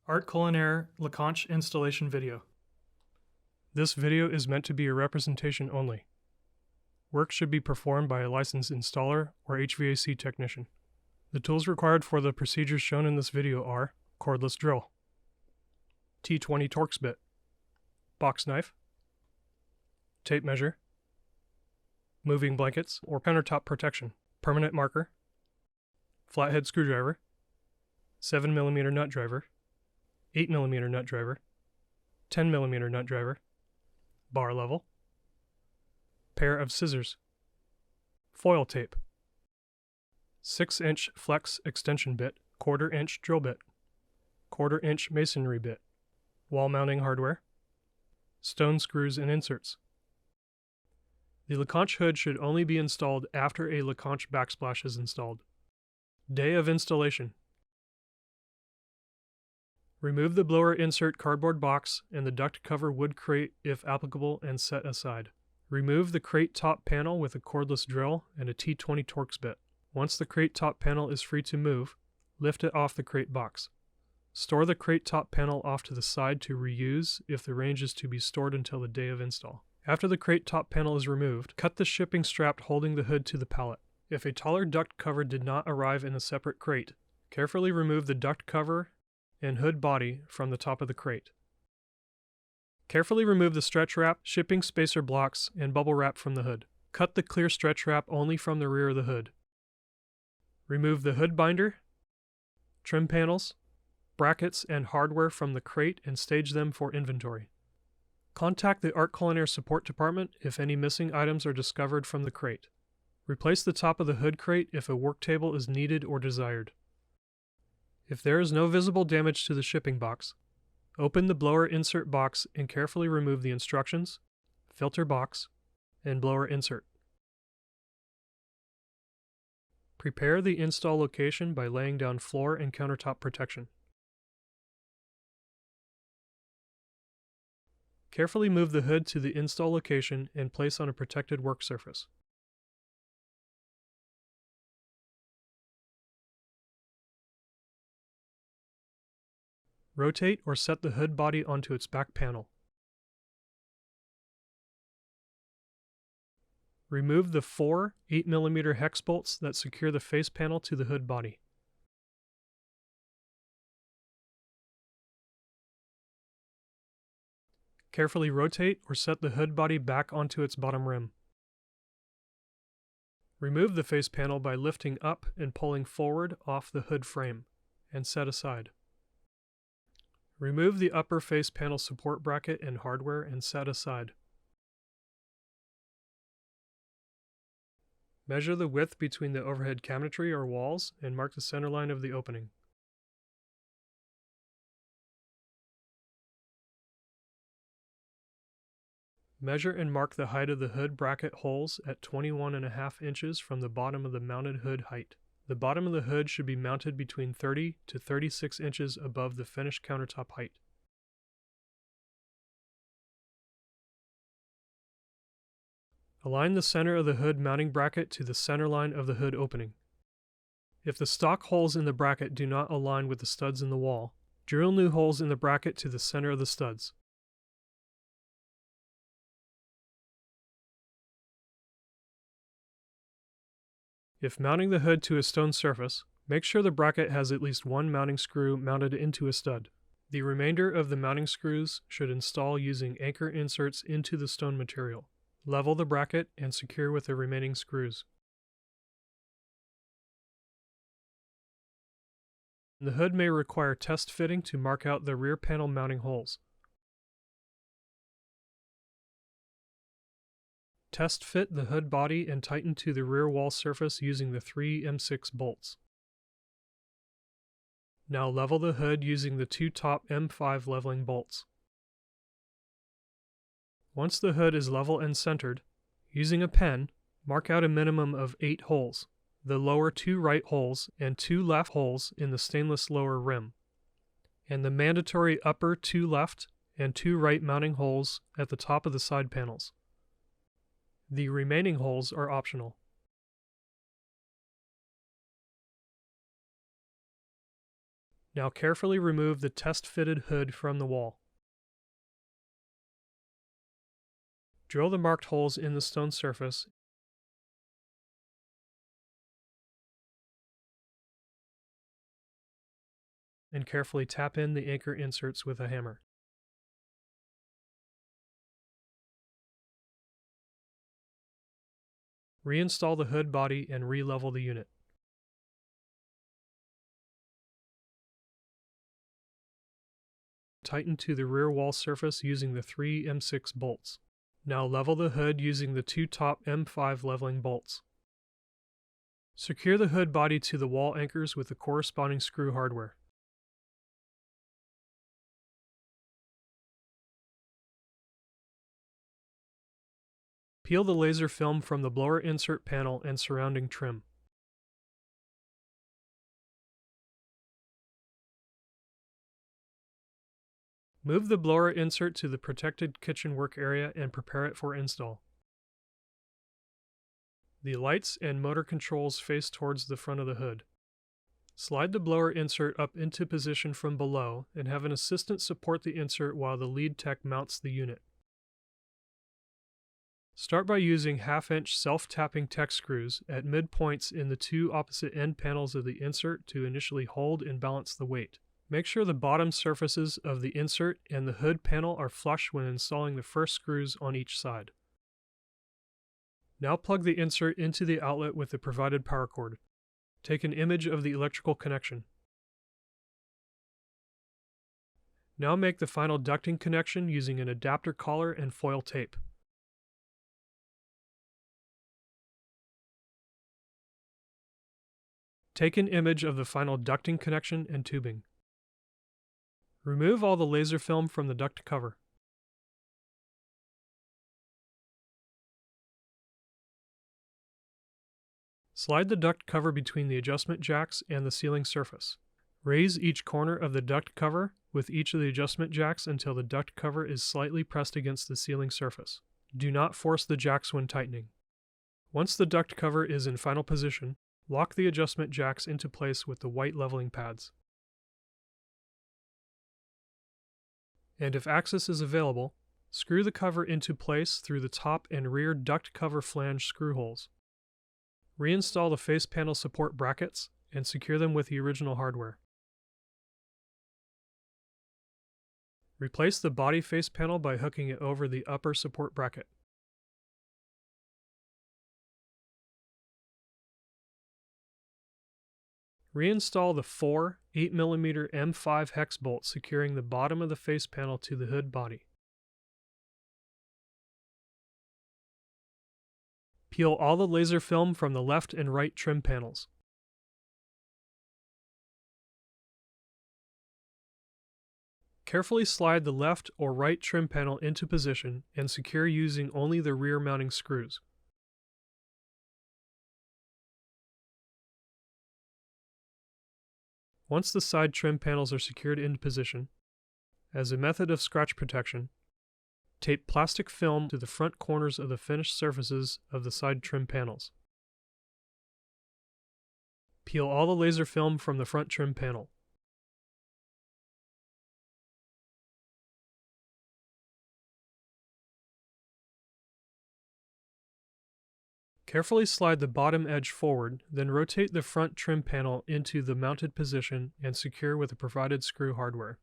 Art Culinaire Lacanche installation video. This video is meant to be a representation only. Work should be performed by a licensed installer or HVAC technician. The tools required for the procedures shown in this video are cordless drill, T20 Torx bit, box knife, tape measure, moving blankets or countertop protection, permanent marker, flathead screwdriver, 7mm nut driver, 8mm nut driver, 10mm nut driver, bar level, pair of scissors, foil tape, 6-inch flex extension bit, 1/4-inch drill bit, 1/4-inch masonry bit, wall mounting hardware, stone screws and inserts. The Lacanche hood should only be installed after a Lacanche backsplash is installed. Day of installation. Remove the blower insert cardboard box and the duct cover wood crate if applicable and set aside. Remove the crate top panel with a cordless drill and a T20 Torx bit. Once the crate top panel is free to move, lift it off the crate box. Store the crate top panel off to the side to reuse if the range is to be stored until the day of install. After the crate top panel is removed, cut the shipping strap holding the hood to the pallet. If a taller duct cover did not arrive in a separate crate, carefully remove the duct cover and hood body from the top of the crate. Carefully remove the stretch wrap, shipping spacer blocks, and bubble wrap from the hood. Cut the clear stretch wrap only from the rear of the hood. Remove the hood binder, trim panels, brackets, and hardware from the crate and stage them for inventory. Contact the Art Culinaire support department if any missing items are discovered from the crate. Replace the top of the hood crate if a work table is needed or desired. If there is no visible damage to the shipping box, open the blower insert box and carefully remove the instructions, filter box, and blower insert. Prepare the install location by laying down floor and countertop protection. Carefully move the hood to the install location and place on a protected work surface. Rotate or set the hood body onto its back panel. Remove the 4 8mm hex bolts that secure the face panel to the hood body. Carefully rotate or set the hood body back onto its bottom rim. Remove the face panel by lifting up and pulling forward off the hood frame, and set aside. Remove the upper face panel support bracket and hardware and set aside. Measure the width between the overhead cabinetry or walls and mark the center line of the opening. Measure and mark the height of the hood bracket holes at 21.5 inches from the bottom of the mounted hood height. The bottom of the hood should be mounted between 30 to 36 inches above the finished countertop height. Align the center of the hood mounting bracket to the center line of the hood opening. If the stock holes in the bracket do not align with the studs in the wall, drill new holes in the bracket to the center of the studs. If mounting the hood to a stone surface, make sure the bracket has at least one mounting screw mounted into a stud. The remainder of the mounting screws should install using anchor inserts into the stone material. Level the bracket and secure with the remaining screws. The hood may require test fitting to mark out the rear panel mounting holes. Test fit the hood body and tighten to the rear wall surface using the 3 M6 bolts. Now level the hood using the 2 top M5 leveling bolts. Once the hood is level and centered, using a pen, mark out a minimum of 8 holes, the lower 2 right holes and 2 left holes in the stainless lower rim, and the mandatory upper 2 left and 2 right mounting holes at the top of the side panels. The remaining holes are optional. Now carefully remove the test-fitted hood from the wall. Drill the marked holes in the stone surface and carefully tap in the anchor inserts with a hammer. Reinstall the hood body and re-level the unit. Tighten to the rear wall surface using the 3 M6 bolts. Now level the hood using the 2 top M5 leveling bolts. Secure the hood body to the wall anchors with the corresponding screw hardware. Peel the laser film from the blower insert panel and surrounding trim. Move the blower insert to the protected kitchen work area and prepare it for install. The lights and motor controls face towards the front of the hood. Slide the blower insert up into position from below and have an assistant support the insert while the lead tech mounts the unit. Start by using 1/2-inch self-tapping tech screws at midpoints in the 2 opposite end panels of the insert to initially hold and balance the weight. Make sure the bottom surfaces of the insert and the hood panel are flush when installing the first screws on each side. Now plug the insert into the outlet with the provided power cord. Take an image of the electrical connection. Now make the final ducting connection using an adapter collar and foil tape. Take an image of the final ducting connection and tubing. Remove all the laser film from the duct cover. Slide the duct cover between the adjustment jacks and the sealing surface. Raise each corner of the duct cover with each of the adjustment jacks until the duct cover is slightly pressed against the sealing surface. Do not force the jacks when tightening. Once the duct cover is in final position, lock the adjustment jacks into place with the white leveling pads. And if access is available, screw the cover into place through the top and rear duct cover flange screw holes. Reinstall the face panel support brackets and secure them with the original hardware. Replace the body face panel by hooking it over the upper support bracket. Reinstall the 4 8mm M5 hex bolts securing the bottom of the face panel to the hood body. Peel all the laser film from the left and right trim panels. Carefully slide the left or right trim panel into position and secure using only the rear mounting screws. Once the side trim panels are secured into position, as a method of scratch protection, tape plastic film to the front corners of the finished surfaces of the side trim panels. Peel all the laser film from the front trim panel. Carefully slide the bottom edge forward, then rotate the front trim panel into the mounted position and secure with the provided screw hardware.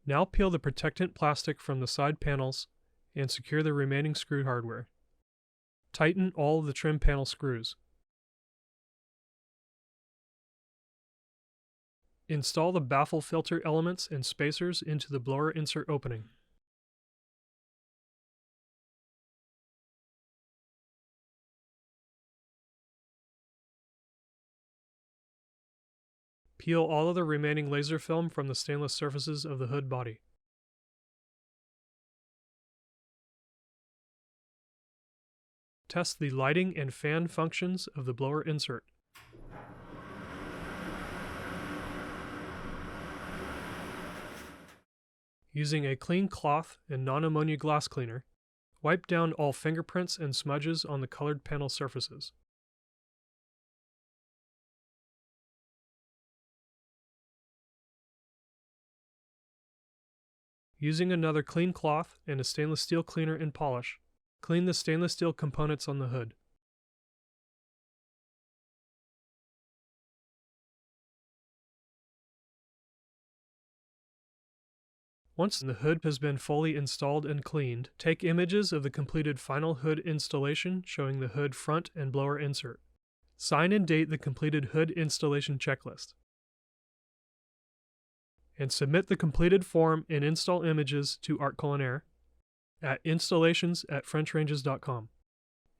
Now peel the protectant plastic from the side panels and secure the remaining screw hardware. Tighten all of the trim panel screws. Install the baffle filter elements and spacers into the blower insert opening. Peel all of the remaining laser film from the stainless surfaces of the hood body. Test the lighting and fan functions of the blower insert. Using a clean cloth and non-ammonia glass cleaner, wipe down all fingerprints and smudges on the colored panel surfaces. Using another clean cloth and a stainless steel cleaner and polish, clean the stainless steel components on the hood. Once the hood has been fully installed and cleaned, take images of the completed final hood installation showing the hood front and blower insert. Sign and date the completed hood installation checklist. And submit the completed form and install images to Culinaire at installations@frenchranges.com.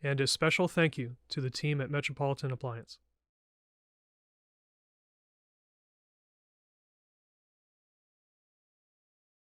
And a special thank you to the team at Metropolitan Appliance.